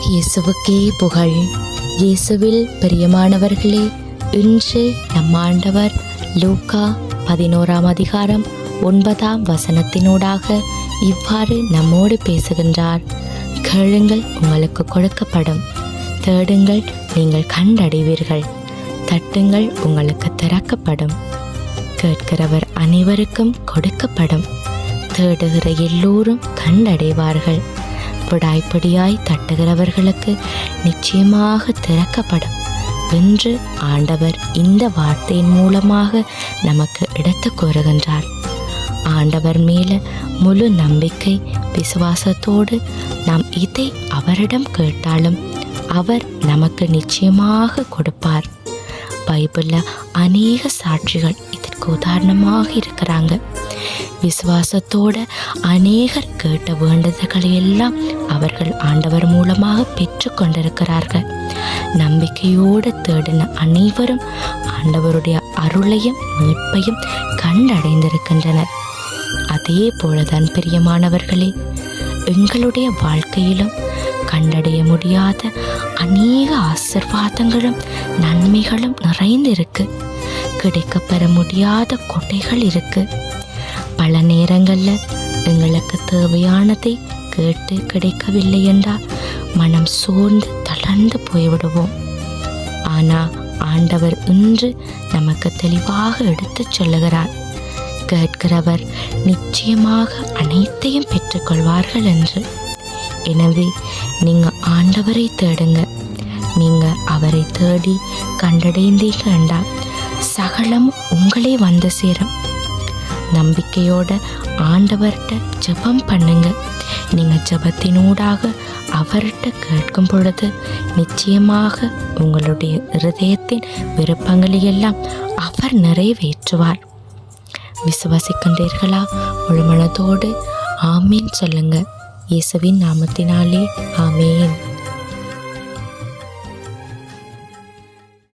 இயேசுவுக்கே புகழ். இயேசுவில் பிரியமானவர்களே, இன்று நம் ஆண்டவர் லூக்கா 11:9 இவ்வாறு நம்மோடு பேசுகின்றார். கேளுங்கள், உங்களுக்கு கொடுக்கப்படும். தேடுங்கள், நீங்கள் கண்டடைவீர்கள். தட்டுங்கள், உங்களுக்கு திறக்கப்படும். கேட்கிறவர் அனைவருக்கும் கொடுக்கப்படும். தேடுகிற எல்லோரும் கண்டடைவார்கள். பிடாய்படியாய் தட்டுகிறவர்களுக்கு நிச்சயமாக திறக்கப்படும் என்று ஆண்டவர் இந்த வார்த்தையின் மூலமாக நமக்கு எடுத்து கூறுகின்றார். ஆண்டவர் மேல முழு நம்பிக்கை விசுவாசத்தோடு நாம் இதை அவரிடம் கேட்டாலும் அவர் நமக்கு நிச்சயமாக கொடுப்பார். பைபிள்ல அநேக சாட்சிகள் இதற்கு உதாரணமாக இருக்கிறாங்க. விசுவாசத்தோட அநேகர் கேட்ட வேண்டுதல்களை எல்லாம் அவர்கள் ஆண்டவர் மூலமாக பெற்று கொண்டிருக்கிறார்கள். நம்பிக்கையோடு தேடின அனைவரும் ஆண்டவருடைய அருளையும் மீட்பையும் கண்டடைந்திருக்கின்றனர். அதே போலதான் பிரியமானவர்களே, எங்களுடைய வாழ்க்கையிலும் கண்டடைய முடியாத அநேக ஆசீர்வாதங்களும் நன்மைகளும் நிறைந்திருக்கு. கிடைக்கப்பெற முடியாத கொடைகள் இருக்கு. பல நேரங்களில் எங்களுக்கு தேவையானதை கேட்டு கிடைக்கவில்லை என்றால் மனம் சோர்ந்து தளர்ந்து போய்விடுவோம். ஆனால் ஆண்டவர் இன்று நமக்கு தெளிவாக எடுத்துச் சொல்லுகிறார். கேட்கிறவர் நிச்சயமாக அனைத்தையும் பெற்றுக்கொள்வார்கள் என்று. எனவே நீங்கள் ஆண்டவரை தேடுங்க. நீங்கள் அவரை தேடி கண்டடைந்தீங்க என்றால் சகலம் உங்களே வந்து சேரும். நம்பிக்கையோட ஆண்டவர்கிட்ட ஜெபம் பண்ணுங்க. நீங்கள் ஜெபத்தினூடாக அவர்கிட்ட கேட்கும் பொழுது நிச்சயமாக உங்களுடைய இருதயத்தின் விருப்பங்களை எல்லாம் அவர் நிறைவேற்றுவார். விசுவாசிக்கின்றீர்களா? முழு மனதோடு ஆமீன் சொல்லுங்க. இயேசுவின் நாமத்தினாலே ஆமீன்.